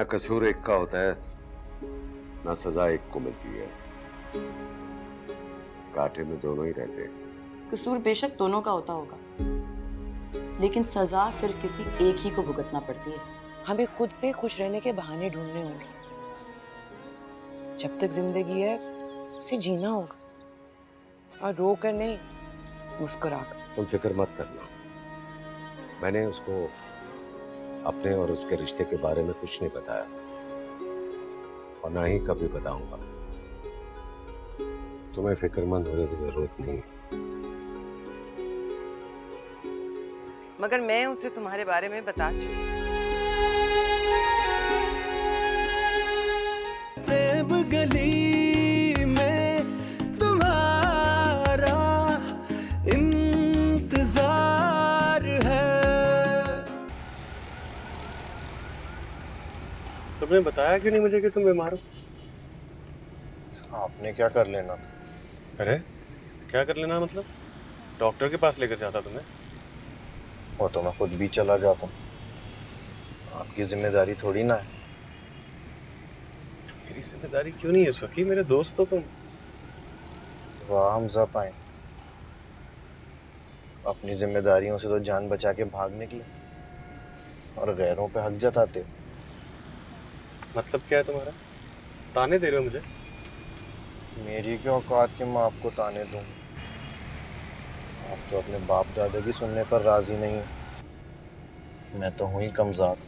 ना कसूर एक का होता है, ना सजा एक को मिलती है। कांटे में दोनों ही रहते हैं। कसूर बेशक दोनों का होता होगा, लेकिन सजा सिर्फ किसी एक ही को भुगतना पड़ती है। हमें खुद से खुश रहने के बहाने ढूंढने होंगे। जब तक जिंदगी है उसे जीना होगा, और रो कर नहीं, मुस्कुरा कर। तुम फिक्र मत करना, मैंने उसको अपने और उसके रिश्ते के बारे में कुछ नहीं बताया, और ना ही कभी बताऊंगा। तुम्हें फिक्रमंद होने की जरूरत नहीं। मगर मैं उसे तुम्हारे बारे में बता चुकी। प्रेम गली में तुम्हारा इंतजार है। तुमने बताया क्यों नहीं मुझे कि तुम बीमार हो? आपने क्या कर लेना था? अरे क्या कर लेना मतलब? डॉक्टर के पास लेकर जाता तुम्हें? वो तो मैं खुद भी चला जाता, आपकी जिम्मेदारी थोड़ी ना है। मेरी जिम्मेदारी क्यों नहीं है सखी? मेरे दोस्त हो तुम। वाह हमजा पाए, अपनी जिम्मेदारियों से तो जान बचा के भाग निकले और गैरों पे हक जताते हो। मतलब क्या है तुम्हारा? ताने दे रहे हो मुझे? मेरी क्या औकात कि मैं आपको ताने दूं? आप तो अपने बाप दादा की सुनने पर राजी नहीं है। मैं तो हूं ही कमज़ाक।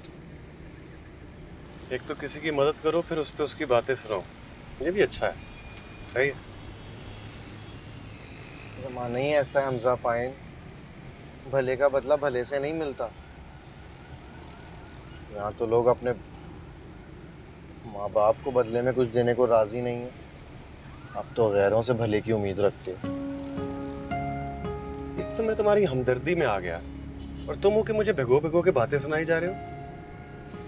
एक तो किसी की मदद करो, फिर उस पे उसकी बातें सुनो। ये भी अच्छा है, सही है। ज़माना ही ऐसा है हमजा पाइन, भले का बदला भले से नहीं मिलता। यहाँ तो लोग अपने माँ बाप को बदले में कुछ देने को राजी नहीं है। आप तो गैरों से भले की उम्मीद रखते हो। एक तो मैं तुम्हारी हमदर्दी में आ गया, और तुम हो कि मुझे भिगो भिगो के बातें सुनाई जा रहे हो।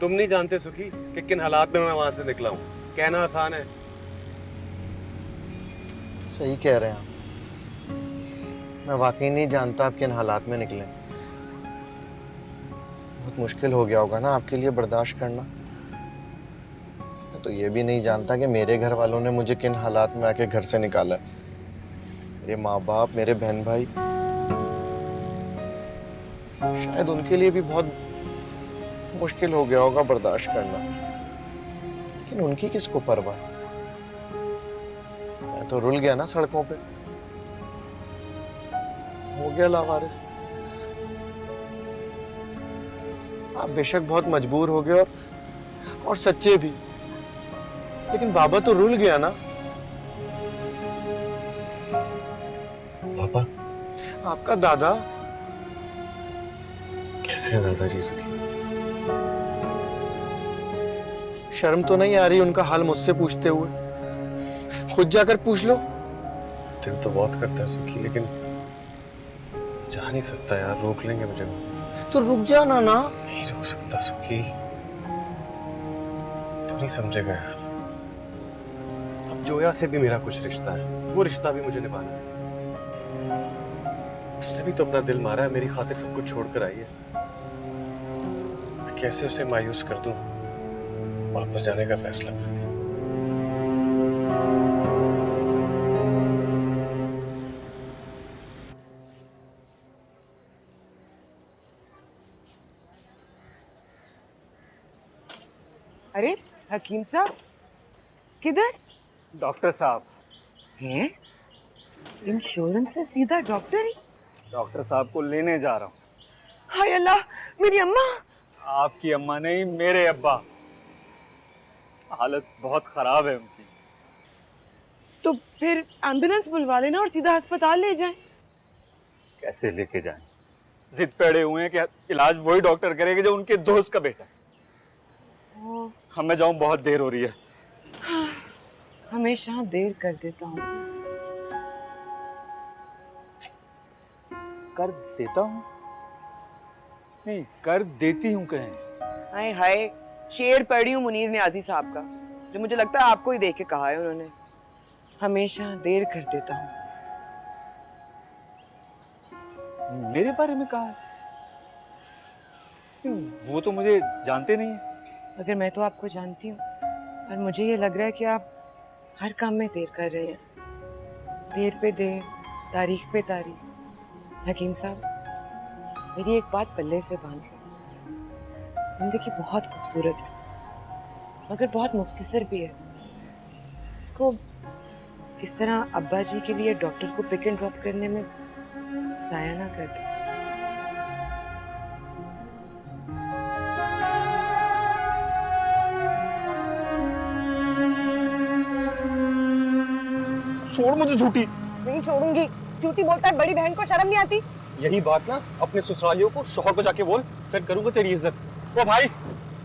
तुम नहीं जानते सुखी कि किन हालात में मैं वहां से निकला हूँ। कहना आसान है। सही कह रहे हैं आप, मैं वाकई नहीं जानता आप किन हालात में निकले। बहुत मुश्किल हो गया होगा ना आपके लिए बर्दाश्त करना। मैं तो ये भी नहीं जानता कि मेरे घर वालों ने मुझे किन हालात में आके घर से निकाला है। मेरे माँ बाप, मेरे बहन भाई, शायद उनके लिए भी बहुत मुश्किल हो गया होगा बर्दाश्त करना, लेकिन उनकी किसको परवाह है? मैं तो रुल गया ना सड़कों पे, हो गया लावारिस। आप बेशक बहुत मजबूर हो गए और सच्चे भी, लेकिन बाबा तो रुल गया ना। पापा? आपका दादा। कैसे है दादाजी सुखी? शर्म तो नहीं आ रही उनका हाल मुझसे पूछते हुए? खुद जाकर पूछ लो। दिल तो बहुत करता है सुखी, लेकिन जा नहीं सकता यार। रोक लेंगे मुझे। तो रुक जाना ना। नहीं रुक सकता सुखी, तू नहीं समझेगा यार। अब जोया से भी मेरा कुछ रिश्ता है, वो रिश्ता भी मुझे निभाना है। उसने भी तो अपना दिल मारा है, मेरी खातिर सब कुछ छोड़कर आई है। मैं कैसे उसे मायूस कर दूं वापस जाने का फैसला करके? अरे हकीम साहब, किधर? डॉक्टर साहब हैं? इंश्योरेंस से सीधा डॉक्टर ही? डॉक्टर साहब को लेने जा रहा हूँ। हाय अल्लाह, मेरी अम्मा! आपकी अम्मा नहीं, मेरे अब्बा। हालत बहुत खराब है उनकी। तो फिर एम्बुलेंस बुलवा लेना और सीधा अस्पताल ले जाएं। कैसे लेके जाएं? जिद पे अड़े हुए हैं कि इलाज वही डॉक्टर करेगा जो उनके दोस्त का बेटा है। हम मैं जाऊं, बहुत देर हो रही है। हमेशा देर कर देता हूँ। कर देता हूँ नहीं, कर देती हूँ कहें। हाय हाय, शेर पढ़ी हूँ मुनीर न्याजी साहब का, जो मुझे लगता है आपको ही देख के कहा है उन्होंने। हमेशा देर कर देता हूँ। मेरे बारे में कहा है? वो तो मुझे जानते नहीं है। मगर मैं तो आपको जानती हूँ और मुझे ये लग रहा है कि आप हर काम में देर कर रहे हैं, देर पे देर, तारीख पे तारीख। हकीम साहब, मेरी एक बात पल्ले से बांध लें, जिंदगी बहुत खूबसूरत है मगर बहुत मुख्तसर भी है। इसको इस तरह अब्बा जी के लिए डॉक्टर को पिक एंड ड्रॉप करने में जाया ना कर दे। छोड़ मुझे झूठी। नहीं छोड़ूंगी। झूठी बोलता है, बड़ी बहन को शर्म नहीं आती? यही बात ना अपने ससुरालियों को, शौहर को जाके बोल, फिर करूंगा तेरी इज्जत। ओ भाई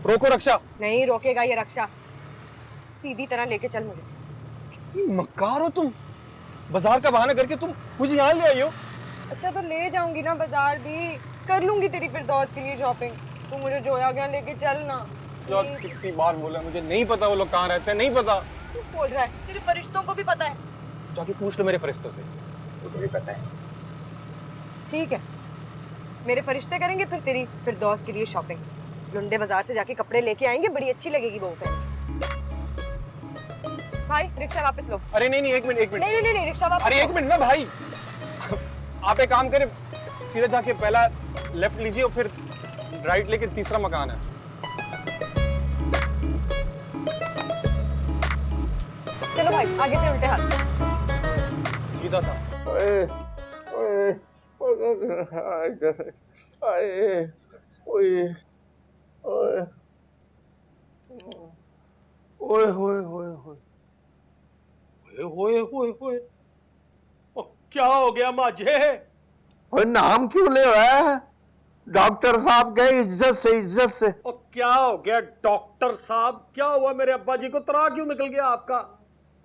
रोको रक्षा। नहीं रोकेगा ये रक्षा। सीधी तरह लेके चल मुझे। कितनी मक्कार हो तुम, बाजार का बहाना करके तुम मुझे यहाँ ले आई हो। अच्छा तो ले जाऊंगी ना बाजार भी, कर लूंगी तेरी फिरदौस के लिए शॉपिंग। तू मुझे जोया गया लेके चल ना। यार कितनी बार बोला, मुझे नहीं पता वो लोग कहाँ रहते हैं, नहीं पता। तू बोल रहा है, तेरे फरिश्तों को भी पता है। जाके पूछ लो मेरे फरिश्तों से, तो मुझे पता है। ठीक है, मेरे फरिश्ते करेंगे फिर तेरी फिरदौस के लिए शॉपिंग। लुंडे बाजार से जाके कपड़े लेके आएंगे, बड़ी अच्छी लगेगी वो पे। भाई रिक्शा वापस लो। अरे नहीं नहीं, एक मिनट एक मिनट। नहीं नहीं नहीं, रिक्शा वापस। अरे एक मिनट ना भाई, आप एक काम करें, सीधा जाके पहला लेफ्ट लीजिए और फिर राइट लेके तीसरा मकान है। चलो भाई आगे से उल्टे हाथ। सीधा था। क्या हो गया माजे? और नाम क्यों ले रहा है? डॉक्टर साहब गए इज्जत से, इज्जत से। और क्या हो गया डॉक्टर साहब? क्या हुआ मेरे अब्बा जी को? तना क्यों निकल गया आपका?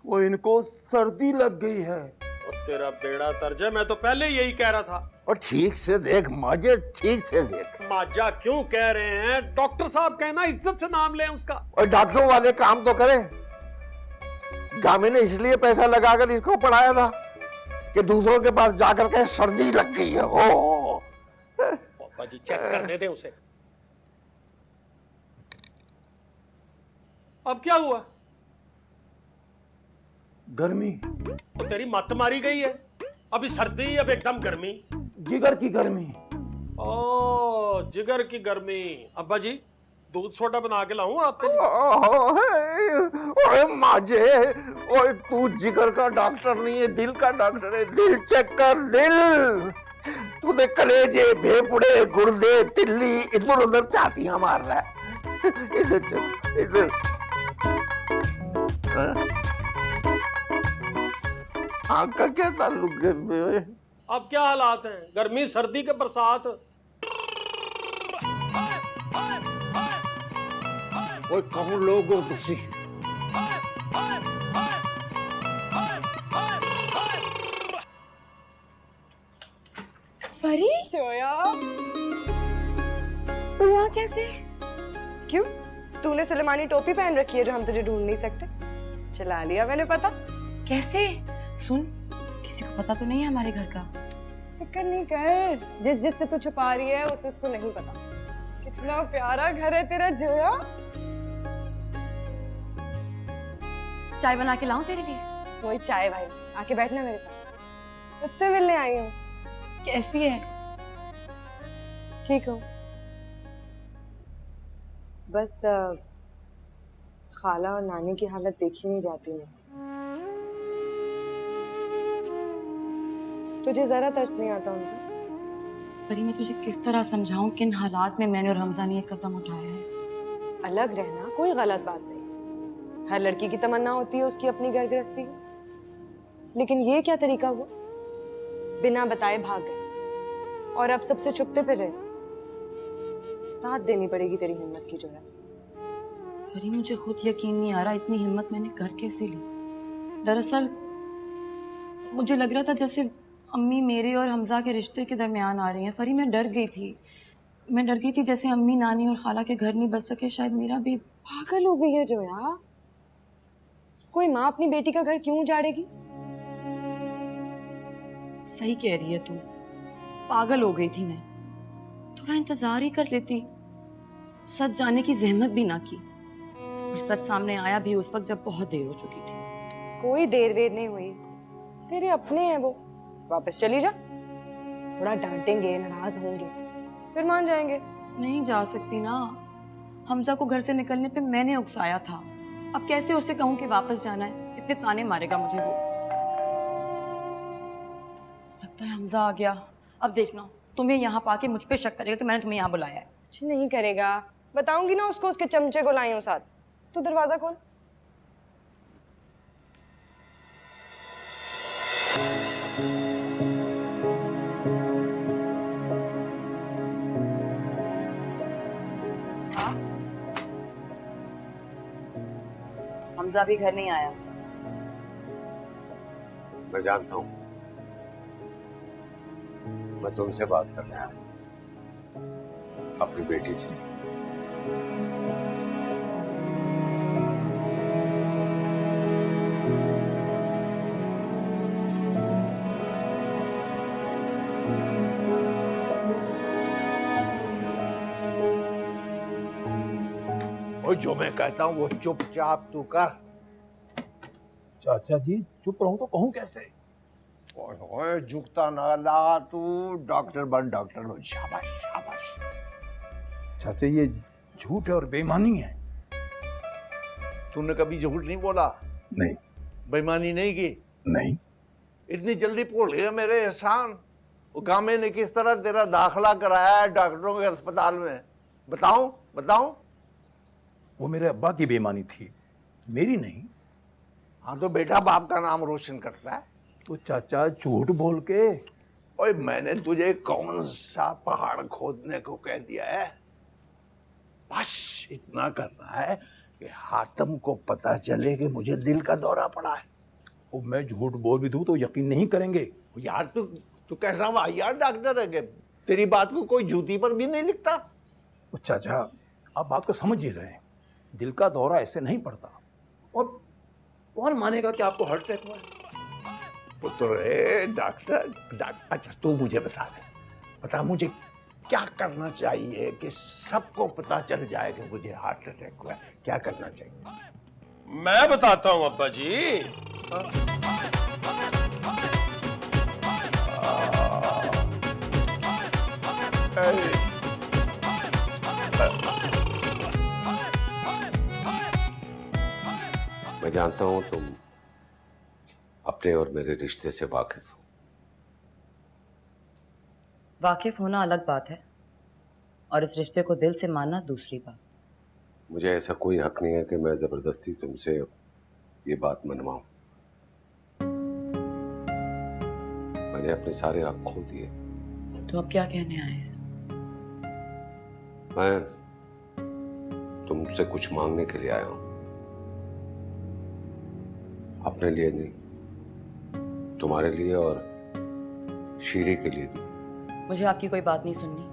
वो इनको सर्दी लग गई है। और तेरा बेड़ा तर्ज है, मैं तो पहले यही कह रहा था। और ठीक से देख माजे, ठीक से देख। माजा क्यों कह रहे हैं? डॉक्टर साहब कहना, इज्जत से नाम लें उसका। और डॉक्टरों वाले काम तो करें। गामी ने इसलिए पैसा लगाकर इसको पढ़ाया था कि दूसरों के पास जाकर के सर्दी लग गई है। ओ पापा जी चेक करने दें उसे। अब क्या हुआ? गर्मी, तो तेरी मत मारी गई है। अभी सर्दी, अब एकदम गर्मी। जिगर की गर्मी। ओ जिगर की गर्मी। अब्बा जी दूध सोडा बना के लाऊं आपके लिए? ओए माजे, ओए तू जिगर का डॉक्टर नहीं है, दिल का डॉक्टर है। दिल चेक कर, दिल। तूने कलेजे, फेफड़े, गुर्दे, तिल्ली इधर उधर चाटियां मार रहा है। इधर चल, इधर। आँख का क्या ताल्लुक है? अब क्या हालात हैं? गर्मी, सर्दी के बरसात। ओए कौन लोग हो तुसी? परी जोया, तू यहाँ कैसे? क्यों? तूने सुलेमानी टोपी पहन रखी है जो हम तुझे ढूंढ नहीं सकते। चला लिया मैंने पता। कैसे? सुन, किसी को पता तो नहीं है हमारे घर का? फिक्र नहीं कर, जिस जिस से तू छुपा रही है उसे उसको नहीं पता। कितना प्यारा घर है तेरा जोया। चाय बना के लाऊं तेरे लिए? वही चाय भाई, आके बैठना मेरे साथ। तुझसे मिलने आई हूँ। कैसी है? ठीक हूँ, बस खाला और नानी की हालत देखी नहीं जाती मुझसे। तुझे जरा तरस नहीं आता उनका? परी मैं तुझे किस तरह समझाऊं किन हालात में मैंने और हमजा ने ये कदम उठाया है। अलग रहना कोई गलत बात नहीं, हर लड़की की तमन्ना होती है उसकी अपनी घर गृहस्थी हो। लेकिन ये क्या तरीका हुआ? बिना बताए भाग गए और अब सबसे छुपते फिर रहे। दाद देनी पड़ेगी तेरी हिम्मत की जोया। परी मुझे खुद यकीन नहीं आ रहा इतनी हिम्मत मैंने कर कैसे ली। दरअसल मुझे लग रहा था जैसे अम्मी मेरे और हमजा के रिश्ते के दरमियान आ रही हैं। फरी मैं डर गई थी, मैं डर गई थी जैसे अम्मी, नानी और खाला के घर नहीं बस सके, शायद मेरा भी। पागल हो गई है जोया, कोई माँ अपनी बेटी का घर क्यों उजाड़ेगी? सही कह रही है तू, पागल हो गई थी मैं। थोड़ा इंतजार ही कर लेती, सच जाने की जहमत भी ना की। और सच सामने आया भी उस वक्त जब बहुत देर हो चुकी थी। कोई देर वेर नहीं हुई, तेरे अपने हैं वो, वापस चली जा। थोड़ा डांटेंगे, नाराज होंगे, फिर मान जाएंगे। नहीं जा सकती ना, हमजा को घर से निकलने पे मैंने उकसाया था। अब कैसे उसे कहूँ कि वापस जाना है? इतने ताने मारेगा मुझे वो। लगता है हमजा आ गया। अब देखना, तुम्हें यहाँ पाके मुझ पे शक करेगा कि मैंने तुम्हें यहाँ बुलाया है। कुछ नहीं करेगा, बताऊंगी ना उसको, उसके चमचे को लाई हूं साथ। तू दरवाजा खोल। हमजा भी घर नहीं आया। मैं जानता हूँ, मैं तुमसे बात करने आया, अपनी बेटी से। और जो मैं कहता हूँ वो चुपचाप तू कर। चाचा जी चुप रहूं तो कहूं कैसे? ओए झुकता ना ला, तू डॉक्टर बन, डॉक्टर बन। शाबाश शाबाश। चाचा ये झूठ है और बेईमानी है। तूने कभी झूठ नहीं बोला? नहीं। बेईमानी नहीं की? नहीं। इतनी जल्दी भूल गया मेरे एहसान? वो गामे ने किस तरह तेरा दाखिला कराया है डॉक्टरों के अस्पताल में? बताऊं बताऊं? वो मेरे अब्बा की बेईमानी थी, मेरी नहीं। हाँ तो बेटा बाप का नाम रोशन करता है। तो चाचा झूठ बोल के। ओए मैंने तुझे कौन सा पहाड़ खोदने को कह दिया है? बस इतना करना है कि हातिम को पता चले कि मुझे दिल का दौरा पड़ा है। वो मैं झूठ बोल भी दूं तो यकीन नहीं करेंगे। यार तू कैसा वाहियात डॉक्टर है कि तेरी बात को कोई जूती पर भी नहीं लिखता? वो चाचा आप बात को समझ ही रहे हैं, दिल का दौरा ऐसे नहीं पड़ता। और कौन मानेगा कि आपको हार्ट अटैक हुआ है? पुत्र डॉक्टर, अच्छा तू मुझे बता दे, बता मुझे क्या करना चाहिए कि सबको पता चल जाए कि मुझे हार्ट अटैक हुआ है? क्या करना चाहिए? मैं बताता हूँ अब्बा जी। मैं जानता हूं तुम अपने और मेरे रिश्ते से वाकिफ हो। वाकिफ होना अलग बात है और इस रिश्ते को दिल से मानना दूसरी बात। मुझे ऐसा कोई हक नहीं है कि मैं जबरदस्ती तुमसे ये बात मनवाऊं। मैंने अपने सारे हक खो दिए। तो अब क्या कहने आए हैं? मैं तुमसे कुछ मांगने के लिए आया हूं, अपने लिए नहीं, तुम्हारे लिए और शीरी के लिए भी। मुझे आपकी कोई बात नहीं सुननी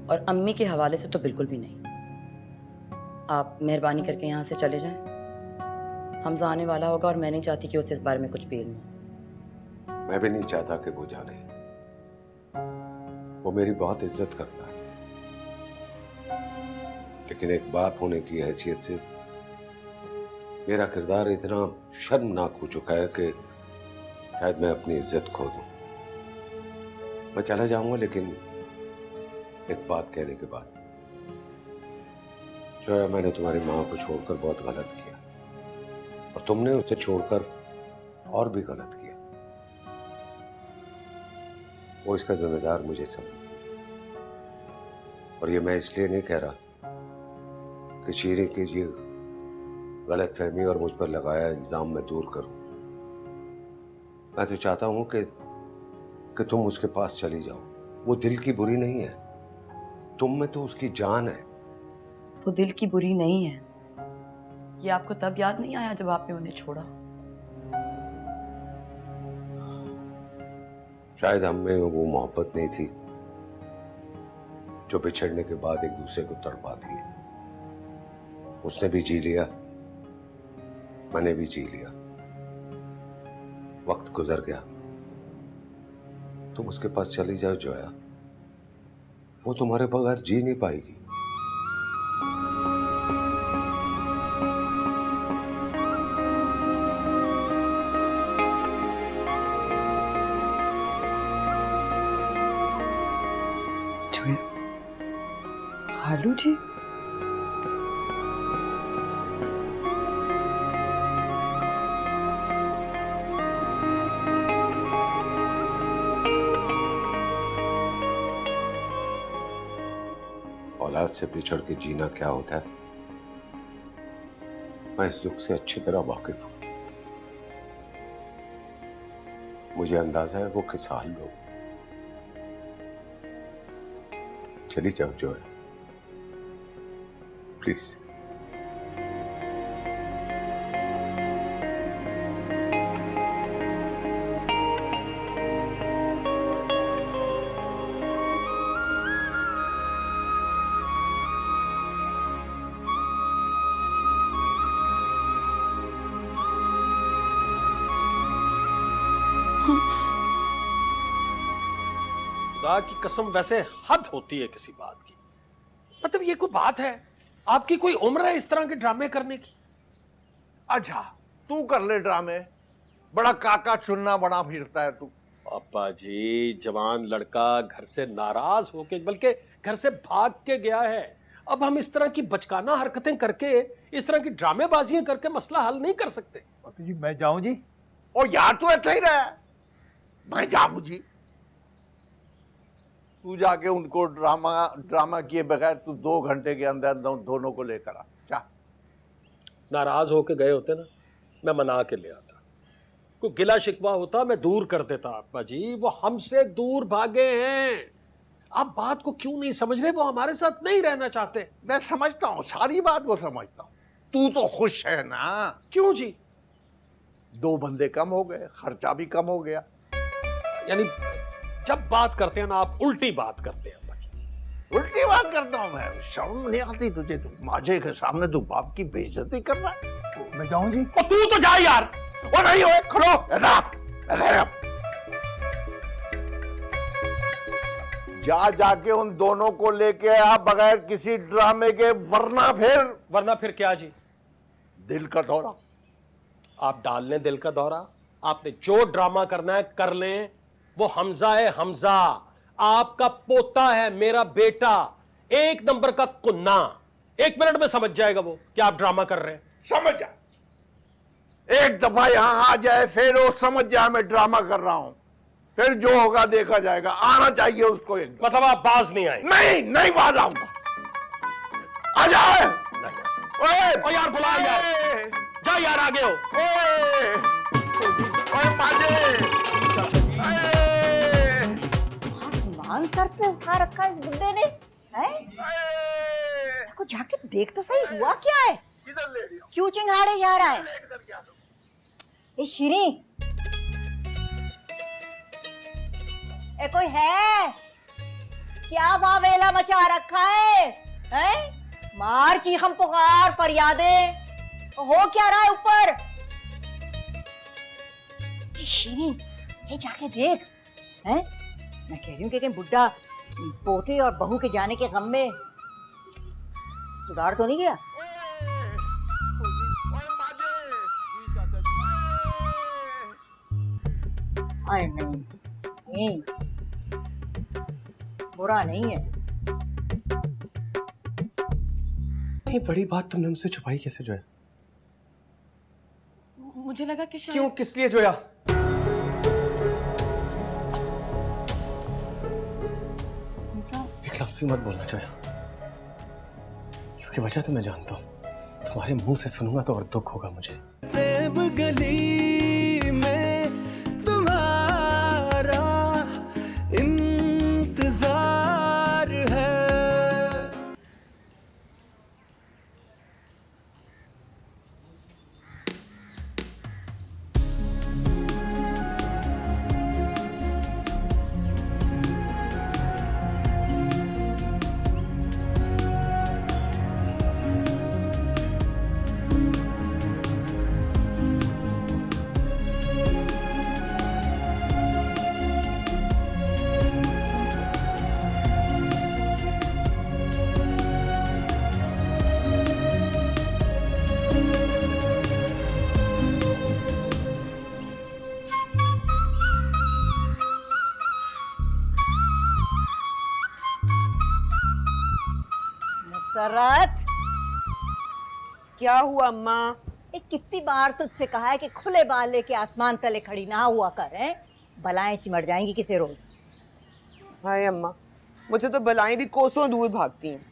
और अम्मी के हवाले से तो बिल्कुल भी नहीं। आप मेहरबानी करके यहाँ से चले जाएं। हमजा आने वाला होगा और मैं नहीं चाहती कि उसे इस बारे में कुछ भी इल्म हो। मैं भी नहीं चाहता कि वो जाने। वो मेरी बहुत इज्जत करता है, लेकिन एक बाप होने की हैसियत से मेरा किरदार इतना शर्मनाक हो चुका है कि शायद मैं अपनी इज्जत खो दूं। मैं चला जाऊंगा, लेकिन एक बात कहने के बाद। जो है, मैंने तुम्हारी माँ को छोड़कर बहुत गलत किया और तुमने उसे छोड़कर और भी गलत किया। वो इसका जिम्मेदार मुझे समझती है। और ये मैं इसलिए नहीं कह रहा कि शीरी की ये गलतफहमी और मुझ पर लगाया इल्जाम मैं दूर करूं। मैं तो चाहता हूं कि तुम उसके पास चली जाओ। वो दिल की बुरी नहीं है, तुम में तो उसकी जान है। वो दिल की बुरी नहीं है। ये आपको तब याद नहीं आया जब आपने उन्हें छोड़ा? शायद हम में वो मोहब्बत नहीं थी जो बिछड़ने के बाद एक दूसरे को तड़पाती है। उसने भी जी लिया, मैंने भी जी लिया। वक्त गुजर गया, तुम उसके पास चली जाओ जोया। वो तुम्हारे बगैर जी नहीं पाएगी। जोया, खालू जी? औलाद से बिछड़ के जीना क्या होता है, मैं इस दुख से अच्छी तरह वाकिफ हूं। मुझे अंदाजा है वो किस हाल में होगी। चली जाओ जो है, प्लीज। खुदा की कसम, वैसे हद होती है किसी बात की। मतलब ये कोई बात है? आपकी कोई उम्र है इस तरह के ड्रामे करने की? अच्छा, तू कर ले ड्रामे, बड़ा काका चुनना बना फिरता है तू। पापा जी, जवान लड़का घर से नाराज होके, बल्कि घर से भाग के गया है। अब हम इस तरह की बचकाना हरकतें करके, इस तरह की ड्रामेबाजियां करके मसला हल नहीं कर सकते। जी मैं जाऊं जी? और यार तू ऐसा ही रहा, मैं जाऊं जी? तू जाके उनको ड्रामा किए बगैर तू 2 घंटे के अंदर दोनों को लेकर आ जा। नाराज होके गए होते ना, मैं मना के ले आता। कोई गिला शिकवा होता मैं दूर कर देता। अब्बा जी, वो हमसे दूर भागे हैं। आप बात को क्यों नहीं समझ रहे? वो हमारे साथ नहीं रहना चाहते। मैं समझता हूँ, सारी बात को समझता हूँ। तू तो खुश है ना? क्यों जी? 2 बंदे कम हो गए, खर्चा भी कम हो गया। यानी जब बात करते हैं ना, आप उल्टी बात करते हैं। अब्बा जी, उल्टी बात करता हूँ मैं? शर्म नहीं आती तुझे? तू माजे के सामने तू बाप की बेइज्जती कर रहा है। मैं जाऊं जी? और तू तो जा यार। वो नहीं हो, खड़ो जाके उन दोनों को लेके आ बगैर किसी ड्रामे के, वरना फिर क्या जी? दिल का दौरा। आप डाल लें दिल का दौरा। आपने जो ड्रामा करना है कर लें। वो हमजा है, हमजा आपका पोता है, मेरा बेटा, 1 नंबर का कुन्ना। 1 मिनट में समझ जाएगा वो कि आप ड्रामा कर रहे हैं। समझ जा, एक दफा यहां आ जाए फिर वो समझ जाए मैं ड्रामा कर रहा हूं। फिर जो होगा देखा जाएगा। आना चाहिए उसको एक। मतलब आप बाज नहीं आए? नहीं बाज आऊंगा। आ जाए। ओ यार, बुला यार, जा यार, आगे हो। आसमान सर पे उठा रखा है इस बुड्ढे ने, हैं? को जाके देख तो सही, हुआ क्या है? क्यों चिंगाड़े जा रहा है? ए श्री, ए कोई है क्या? वावेला मचा रखा है, हैं? मार चीखम पुकार फरियादे, हो क्या रहा है ऊपर? श्री, ये जाके देख, हैं? मैं कह रही हूँ कि बुड्ढा पोते और बहू के जाने के गम में सुधार तो नहीं गया? आए नहीं, बुरा नहीं है। ये बड़ी बात तुमने मुझसे छुपाई कैसे जो है? मुझे लगा कि शायद... क्यों, किस लिए जोया? एक लफ्ज़ भी मत बोलना जोया, क्योंकि वजह तो मैं जानता हूँ। तुम्हारे मुंह से सुनूंगा तो और दुख होगा मुझे। प्रेम गली में तुम्हारा इंतजार है। औरत, क्या हुआ अम्मा? कितनी बार तुझसे कहा है कि खुले बाल लेके आसमान तले खड़ी ना हुआ कर, हैं? बलाएं चिमट जाएंगी किसी रोज। हाय अम्मा, मुझे तो बलाएं भी कोसों दूर भागती हैं।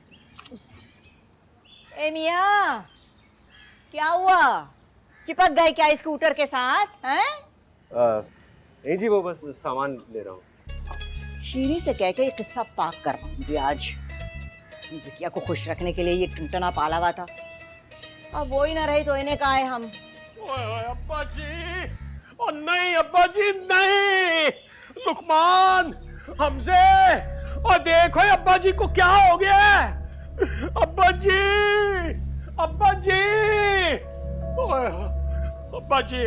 ए मियां, क्या हुआ? चिपक गए क्या स्कूटर के साथ, हैं? नहीं जी, वो बस सामान ले रहा हूँ। शीरी से कह के ये किस्सा पाक करवाऊंगी आज। बिटिया को खुश रखने के लिए ये टुनटना पाला हुआ था, अब वो ही ना रही तो इन्हें कहा है हम। ओए ओए अब्बा जी, ओ नहीं अब्बा जी नहीं, लुकमान, हमजे, और देखो अब्बा जी को क्या हो गया है। अब्बा जी, अब्बा जी, ओए अब्बा जी।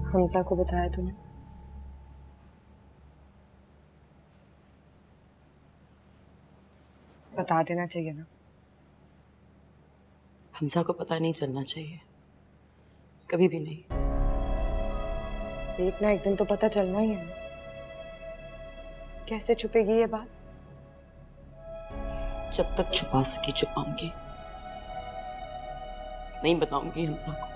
हमजा को बताया तूने? बता देना चाहिए ना। हमजा को पता नहीं चलना चाहिए, कभी भी नहीं। एक ना एक दिन तो पता चलना ही है ना। कैसे छुपेगी ये बात? जब तक छुपा सकी छुपाऊंगी, नहीं बताऊंगी हमजा को।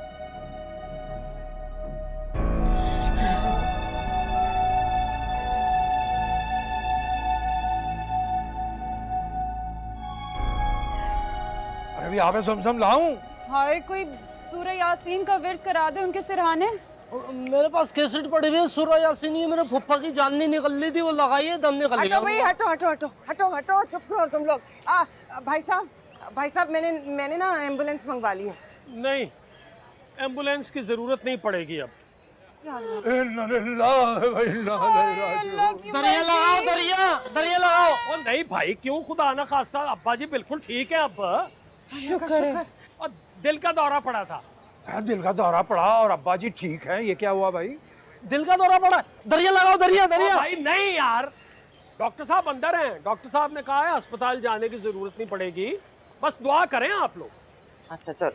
अरे भी आप समसम लाऊं? हाय, कोई सूरह यासीन का विर्द करा दे उनके सिरहाने। मेरे पास कैसेट पड़ी हुई है सूरह यासीन, ये मेरे फुफ्फा की जाननी निकल रही थी, वो लगाइए दम निकल गया। हटो भाई, हटो हटो हटो हटो हटो, चुप करो तुम लोग। भाई साहब मैंने ना एम्बुलेंस मंगवा ली है। नहीं, एम्बुलेंस की जरूरत नहीं पड़ेगी अब। दरिया लगाओ, दरिया लगाओ। ओ नहीं भाई, क्यों खुदा ना खास्ता, अब्बा जी बिल्कुल ठीक है अब। शुक्र है। और दिल का दौरा पड़ा था। दिल का दौरा पड़ा और अब्बा जी ठीक है, ये क्या हुआ भाई? दिल का दौरा पड़ा, दरिया लगाओ, दरिया। भाई नहीं यार, डॉक्टर साहब अंदर हैं। डॉक्टर साहब ने कहा है अस्पताल जाने की जरूरत नहीं पड़ेगी, बस दुआ करें आप लोग। अच्छा चल,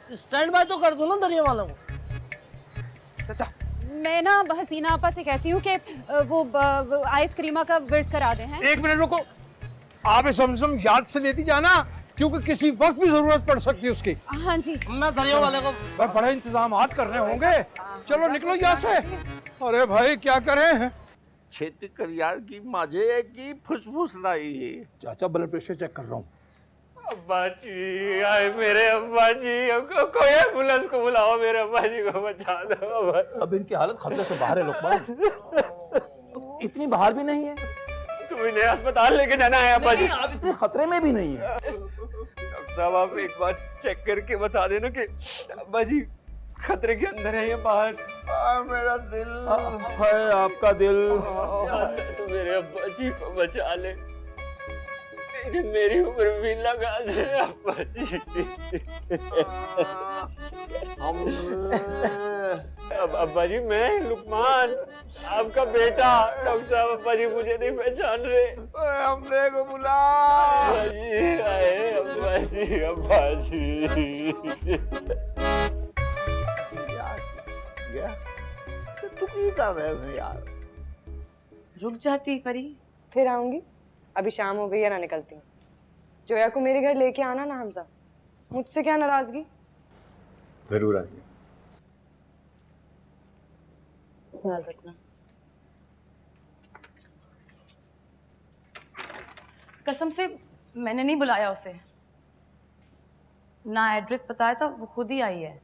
स्टैंड बाय तो कर दो ना दरिया वालों को। मैं ना हसीना आपा से कहती हूँ कि वो आयत करीमा का विर्द करा दे। हैं? एक मिनट रुको, आप समसम याद से लेती जाना, क्योंकि किसी वक्त भी जरूरत पड़ सकती है उसकी। हाँ जी। मैं दरिया वाले को बड़े इंतजाम करने होंगे। चलो निकलो यहाँ से। अरे भाई क्या करें? खेती कर यार की माजे की फुसफुस लाई। चाचा ब्लड प्रेशर चेक कर रहा हूँ। अब्बा जी, आए मेरे अब्बा जी, कोई एम्बुलेंस को बुलाओ, मेरे अब्बा जी को बचा दो। अब इनकी हालत खतरे से बाहर है लुकमान, इतनी बाहर भी नहीं है। तुम इन्हें अस्पताल लेके जाना है अब्बा जी। आप इतने खतरे में भी नहीं है। डॉक्टर साहब आप एक बार चेक करके बता देना कि अब्बा जी खतरे के अंदर है या बाहर। मेरा दिल है, आपका दिल। तो मेरे अब्बा जी को बचा ले, मेरी उम्र भी लगा दे अब्बा जी। अब अब्बा जी, मैं लुकमान आपका बेटा। डॉक्टर साहब अब्बा जी मुझे नहीं पहचान रहे। हमने को बुला। अब्बा जी आए, अब्बा जी, अब्बा जी। तू की कर रहे हो यार? रुक जाती फरी। फिर आऊंगी, अभी शाम हो गई है ना, निकलती हूँ। जोया को मेरे घर लेके आना ना हमजा, मुझसे क्या नाराजगी? जरूर आएंगे। ख्याल रखना। कसम से मैंने नहीं बुलाया उसे, ना एड्रेस बताया था, वो खुद ही आई है।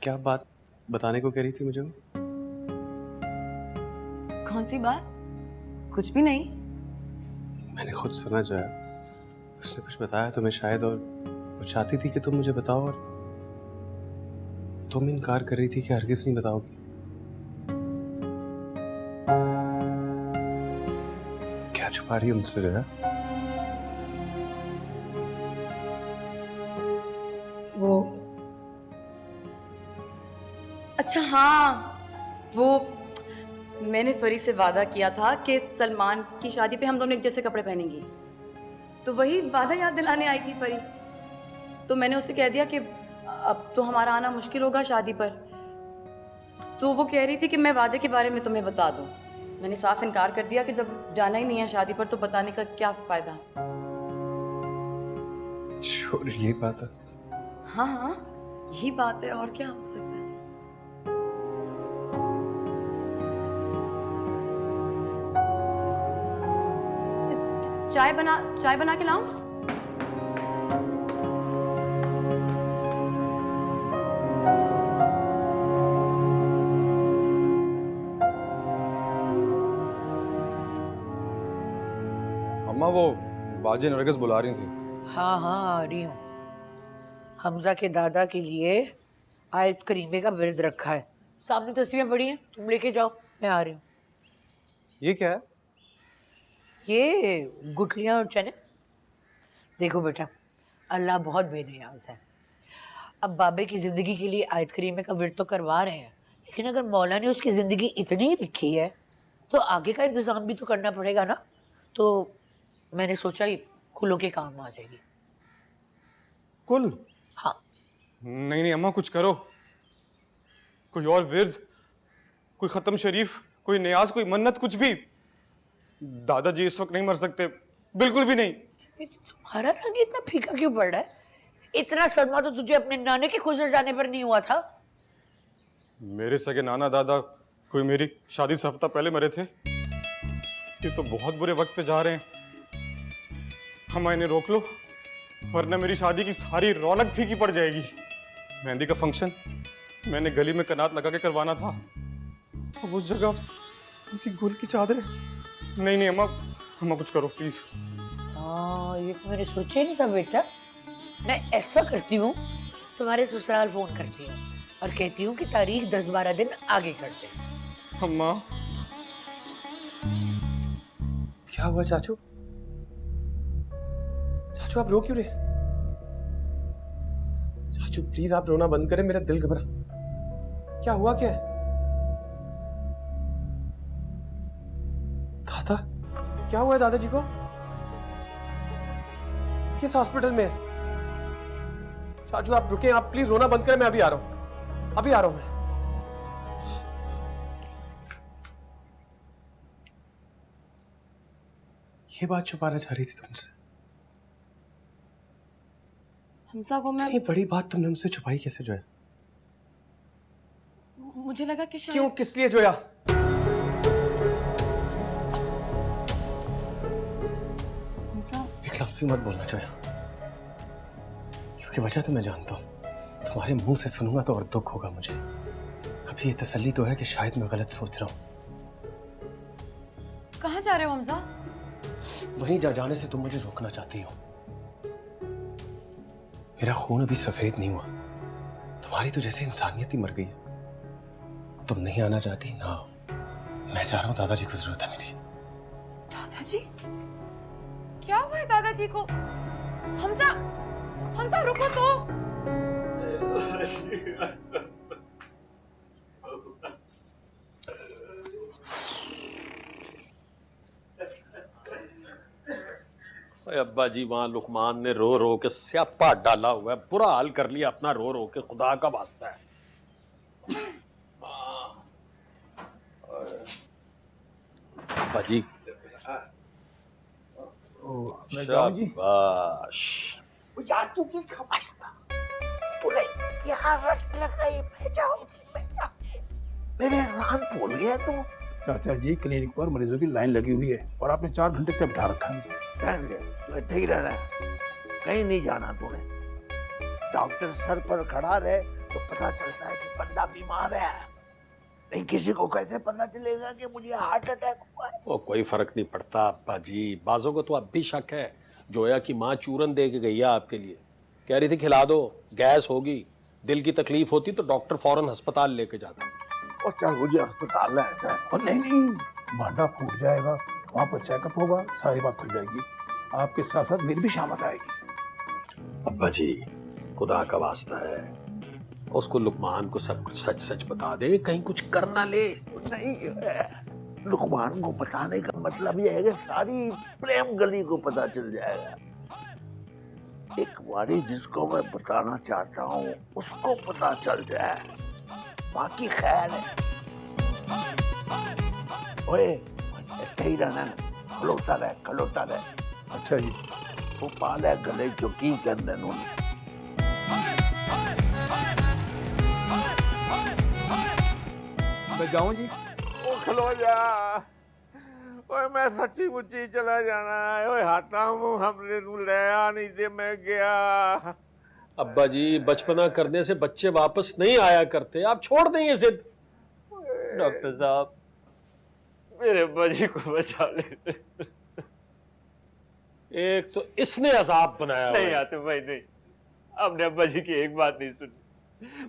क्या बात बताने को कह रही थी मुझे? कौन सी बात? कुछ भी नहीं। मैंने खुद सुना जो है, उसने कुछ बताया तुम्हें शायद, और वो चाहती थी कि तुम मुझे बताओ, और तुम इनकार कर रही थी कि हरगिज़ नहीं बताओगी। क्या छुपा रही हो मुझसे जो है? वो अच्छा हाँ, वो मैंने फरी से वादा किया था कि सलमान की शादी पे हम दोनों एक जैसे कपड़े पहनेंगी। तो वही वादा याद दिलाने आई थी परी। तो मैंने उसे कह दिया कि अब तो हमारा आना मुश्किल होगा शादी पर। तो वो कह रही थी कि मैं वादे के बारे में तुम्हें बता दूं। मैंने साफ इनकार कर दिया कि जब जाना ही नहीं है शादी पर तो बताने का क्या फायदा। श्योर यही बात है? हाँ हाँ यही बात है, और क्या हो सकता है। चाय बना के लाऊं? अम्मा वो बाजी नरगिस बुला रही थी। हाँ हाँ आ रही हूँ। हमजा के दादा के लिए आयत करीमे का व्रत रखा है, सामने तस्वीरें पड़ी हैं, तुम लेके जाओ, मैं आ रही हूँ। ये क्या है? ये गुठलियाँ और चने। देखो बेटा, अल्लाह बहुत बेनियाज है। अब बाबे की ज़िंदगी के लिए आयत करीमे का व्रत तो करवा रहे हैं, लेकिन अगर मौला ने उसकी ज़िंदगी इतनी रखी है तो आगे का इंतज़ाम भी तो करना पड़ेगा ना। तो मैंने सोचा ये कुलों के काम आ जाएगी। कुल? हाँ। नहीं नहीं अम्मा, कुछ करो, कोई और विर्द, कोई खत्म शरीफ, कोई नियाज, कोई मन्नत, कुछ भी। दादाजी इस वक्त नहीं मर सकते, बिल्कुल भी नहीं। तुम्हारा रंग इतना फीका क्यों पड़ रहा है? इतना सदमा तो तुझे अपने नाने के गुजर जाने पर नहीं हुआ था? मेरे सगे नाना दादा कोई मेरी शादी से हफ्ता पहले मरे थे। ये तो बहुत बुरे वक्त पे जा रहे हैं। हम इन्हें रोक लो वरना मेरी शादी की सारी रौनक फीकी पड़ जाएगी। मेहंदी का फंक्शन मैंने गली में कनात लगा के करवाना था, अब उस जगह उनकी गुल की चादरें। नहीं नहीं अम्मा, अम्मा कुछ करो प्लीज। हाँ ये तो मैंने सोचा ही नहीं था बेटा। मैं ऐसा करती हूँ, तुम्हारे ससुराल फोन करती हूँ और कहती हूँ कि तारीख 10-12 दिन आगे कर दे। अम्मा क्या हुआ चाचू? चाचू आप रो क्यों रहे? चाचू प्लीज आप रोना बंद करें, मेरा दिल घबरा। क्या हुआ क्या है? दादा क्या हुआ है दादाजी को? किस हॉस्पिटल में? चाचू आप रुके, आप प्लीज रोना बंद करें, मैं अभी आ रहा हूं, अभी आ रहा हूं मैं। ये बात छुपाना चाह रही थी तुमसे? हमजा वो मैं इतनी बड़ी बात तुमने मुझसे छुपाई कैसे जोया? मुझे लगा कि शायद क्यों, किस लिए जोया? हमजा एक लफ्ज भी मत बोलना जोया, क्योंकि वजह तो मैं जानता हूं। तुम्हारे मुंह से सुनूंगा तो और दुख होगा मुझे। कभी ये तसल्ली तो है कि शायद मैं गलत सोच रहा हूं। कहाँ जा रहे हो हमजा? वहीं जाने से तुम मुझे रोकना चाहती हो। मेरा खून अभी सफेद नहीं हुआ, तुम्हारी तो जैसे इंसानियत ही मर गई है। तुम नहीं आना चाहती ना, मैं जा रहा हूं, दादाजी को जरूरत है मेरी। दादाजी? क्या हुआ है दादाजी को? हमजा, हमजा रुको तो। अब्बा जी वहां लुकमान ने रो रो के स्यापा डाला हुआ है, बुरा हाल कर लिया अपना रो रो के, खुदा का वास्ता है। अब्बा जी शाबाश। यार तू की खमसता, तूने क्या रट लग रही है? मैं जाऊंगी, मेरे एहसान भूल गया तू। चाचा जी क्लिनिक पर मरीजों की लाइन लगी हुई है और आपने 4 घंटे से बिठा रखा है। रहने दे, तू इत्थे ही रहना है, कहीं नहीं जाना तूने। डॉक्टर सर पर खड़ा रहे तो पता चलता है कि बंदा बीमार है, नहीं किसी को कैसे पता चलेगा कि मुझे हार्ट अटैक हुआ है? वो कोई फर्क नहीं पड़ता अब्बा जी, बाजों को तो अब भी शक है। जोया की माँ चूरन दे के गई है आपके लिए, कह रही थी खिला दो, गैस होगी, दिल की तकलीफ होती तो डॉक्टर फौरन अस्पताल लेके जाता। और चल मुझे अस्पताल है क्या? और नहीं, भांडा फूट जाएगा, वहाँ पर चेकअप होगा, सारी बात खुल जाएगी। आपके साथ साथ मेरी भी शामत आएगी। अब्बा जी खुदा का वास्ता है, उसको लुकमान को सब कुछ सच सच बता दे, कहीं कुछ कर ना ले। नहीं, लुकमान को बताने का मतलब यह है कि सारी प्रेम गली को पता चल जाएगा। एक बारी जिसको मैं बताना चाहता हूँ उसको पता चल जाए, बाकी खैर है। ओए ਇੱਥੇ ਹੀ रहना है, खलोता रह। अच्छा जी। वो पाल है गले चो की कहंदे ने मैं जाऊं जी? ओ खलो जा। ओए मैं सच्ची मुच्ची चला जाना है। ओए हाथा मुंह हमले नु ले आ, नहीं ते मैं गया। अब्बा जी बचपना करने से बच्चे वापस नहीं आया करते, आप छोड़ दें ये जिद। डॉक्टर साहब मेरे अब्बा जी को बचा ले। एक तो इसने अजाब बनाया हुआ नहीं है। आते भाई नहीं, आपने अब्बा जी की एक बात नहीं सुनी।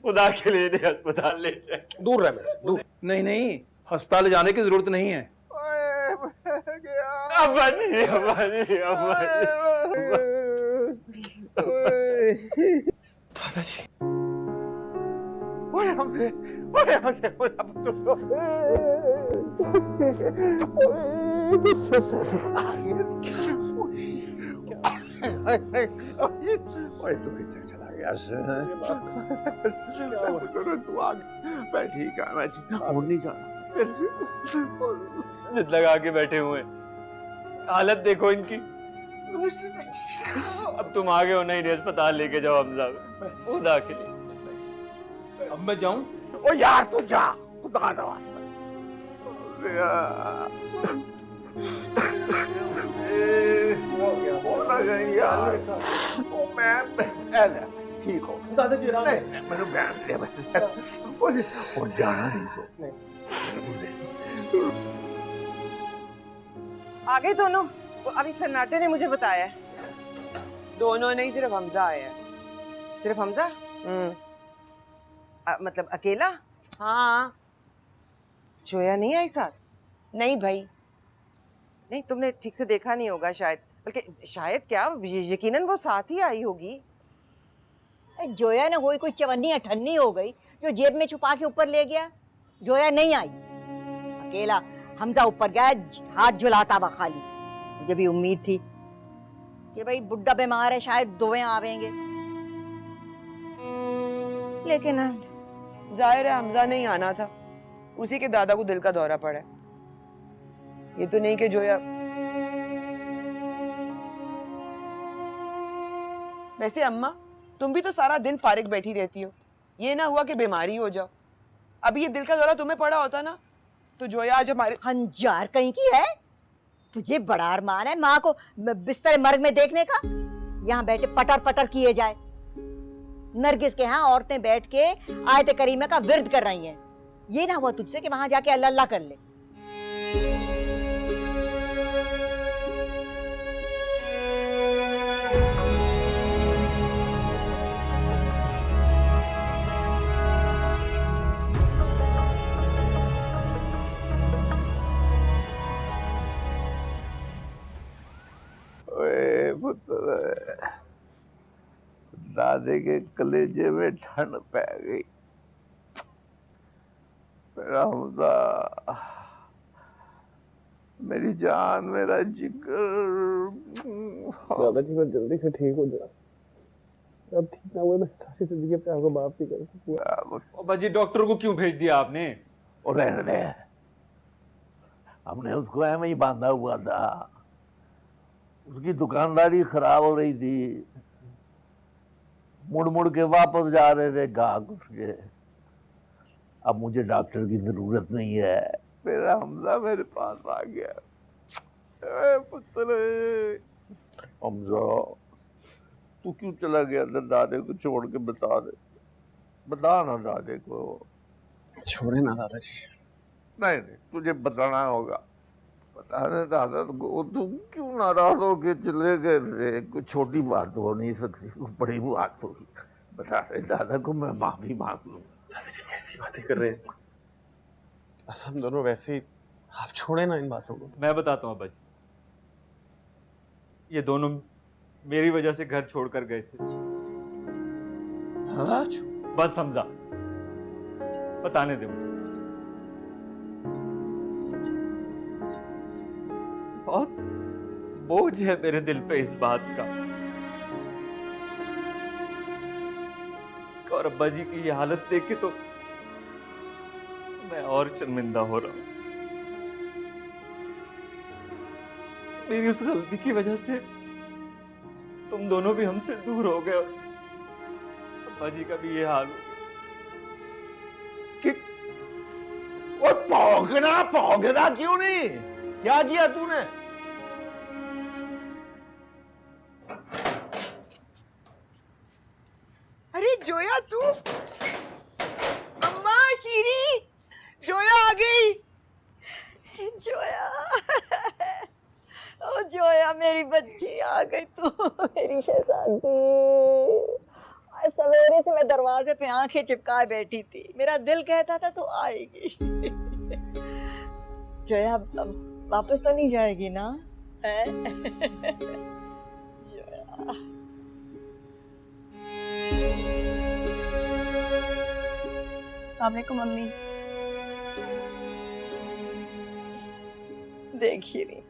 खुदा के लिए इन्हें अस्पताल ले जाए। दूर रह मेरे से, दूर। नहीं, अस्पताल जाने की जरूरत नहीं है। अब्बा जी दादाजी ओए तू किधर चला गया? तू आ, मैं ठीक है, मैं ठीक हूं, नहीं जाना। जिद लगा के बैठे हुए हैं, हालत देखो इनकी। अब तुम आगे हो नहीं, अस्पताल लेके जाओ हमजा खुदा के लिए। अब मैं जाऊं? ओ यार तू जा, खुदा दवा। यार ओ मैं ठीक हो दादाजी मैंने बयान दिया और जाना नहीं तो आ गए दोनों? वो अभी सन्नाटे ने मुझे बताया है। दोनों नहीं, सिर्फ हमजा आया है। सिर्फ हमजा? मतलब अकेला? हाँ। जोया नहीं आई साथ? नहीं भाई, नहीं तुमने ठीक से देखा नहीं होगा शायद, बल्कि शायद क्या यकीनन वो साथ ही आई होगी। जोया ने कोई चवन्नी अठन्नी हो गई जो जेब में छुपा के ऊपर ले गया। जोया नहीं आई, अकेला हमजा ऊपर गया हाथ झुलाता हुआ खाली। मुझे भी उम्मीद थी कि भाई बुड्ढा बीमार है, शायद दोवें आवेंगे, लेकिन जाहिर है हमजा नहीं आना था, उसी के दादा को दिल का दौरा पड़ा है। ये तो नहीं कि जोया। वैसे अम्मा तुम भी तो सारा दिन फारिग बैठी रहती हो, ये ना हुआ कि बीमारी हो जाओ। अभी ये दिल का दौरा तुम्हें पड़ा होता ना तो जोया आज हमारे। खंजार कहीं की है, तुझे बड़ा अरमान है माँ को बिस्तर मर्ग में देखने का। यहाँ बैठे पटर पटर किए जाए। नरगिस के यहाँ औरतें बैठ के आयत करीमा का विर्द कर रही हैं। ये ना हुआ तुझसे कि वहां जाके अल्लाह अल्लाह कर ले। पुत्र दादे के कलेजे में ठंड पै गई। मेरा हमजा, मेरी जान, मेरा जिगर। दादाजी मैं जल्दी से ठीक हो जाऊं। अब ठीक ना हुआ मैं सारी जिंदगी अपने आपको माफ नहीं कर सकूंगा। अब्बा जी डॉक्टर को क्यों भेज दिया आपने? और रहने दे, हमने उसको ऐਵੇਂ ही बांधा हुआ था। उसकी दुकानदारी खराब हो रही थी, मुड़ मुड़ के वापस जा रहे थे गाहक उसके। अब मुझे डॉक्टर की जरूरत नहीं है, मेरा हमजा मेरे पास आ गया। पुत्र हमजा, तू क्यों चला गया था दादे को छोड़ के? बता दे, बता ना दादे को। छोड़े ना दादाजी। नहीं नहीं, तुझे बताना होगा। बताने दादा को। तुम क्यों नाराज हो के चले गए थे? कोई छोटी बात हो नहीं सकती, कोई बड़ी बात होगी। बता रहे दादा को, मैं माफी मांग लूंगा। दादाजी कैसी बातें कर रहे हैं? बस हम दोनों वैसे ही, आप छोड़े ना इन बातों को। मैं बताता हूँ अब्बा जी, ये दोनों मेरी वजह से घर छोड़कर गए थे। हाँ? बस हमजा, बताने दे मुझे। बहुत बोझ है मेरे दिल पे इस बात का और अब्बा जी की ये हालत देख के तो मैं और शर्मिंदा हो रहा हूं। मेरी उस गलती की वजह से तुम दोनों भी हमसे दूर हो गए, अब्बा जी का भी ये हाल हो गया। और भौंकना क्यों नहीं? क्या किया तूने? अरे जोया तू, अम्मा शीरी, जोया आ गई। जोया, ओ जोया मेरी बच्ची आ गई तू, मेरी शहजादी। आज सवेरे से मैं दरवाजे पे आंखें चिपकाए बैठी थी, मेरा दिल कहता था तू आएगी। जोया अब वापस तो नहीं जाएगी ना? है? जोया। अस्सलाम वालेकुम मम्मी। देखिए नहीं,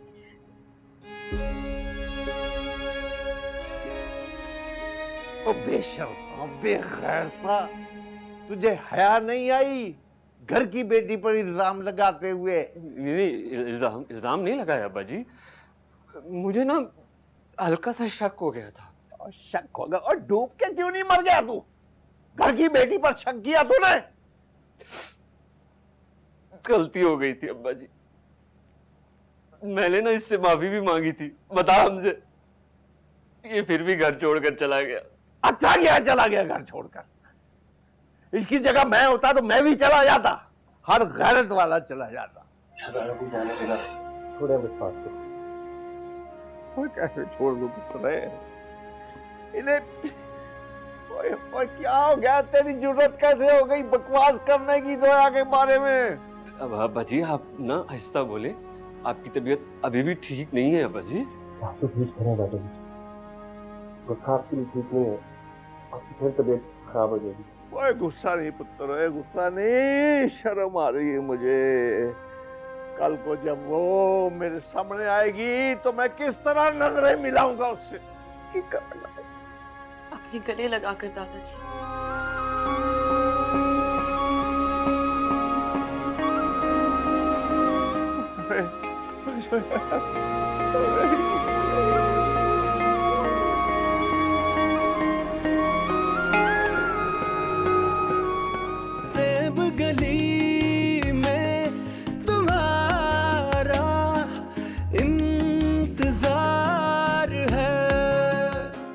ओ बेशर्मा, बेगैरता, तुझे हया नहीं आई घर की बेटी पर इल्जाम लगाते हुए? नहीं, इल्जाम नहीं लगाया अब्बा जी, मुझे ना हल्का सा शक हो गया था। और शक होगा, और डूब के क्यों नहीं मर गया तू? घर की बेटी पर शक किया तूने? गलती हो गई थी अब्बा जी, मैंने ना इससे माफी भी मांगी थी, बता हमसे, ये फिर भी घर छोड़कर चला गया। अच्छा किया चला गया घर छोड़कर। इसकी जगह मैं होता तो मैं भी चला जाता, हर गैरत वाला चला जाता। थोड़ा विश्वास करो। और कैसे छोड़ दो दूसरे इन्हें? ओए क्या हो गया? तेरी जरूरत कैसे हो गई बकवास करने की जोया के बारे में? अब अब्बा जी आप ना आहिस्ता बोले, आपकी तबीयत अभी भी ठीक नहीं है अब्बा जी। आप तो ठीक है दादाजी, गुस्सा आपके लिए ठीक नहीं है, आपकी फिर तबीयत खराब हो जाएगी। ओए गुस्सा नहीं पुत्र, ओए गुस्सा नहीं, शर्म आ रही है मुझे। कल को जब वो मेरे सामने आएगी तो मैं किस तरह नजरें मिलाऊंगा उससे? अपने गले लगाकर दादाजी। ओए,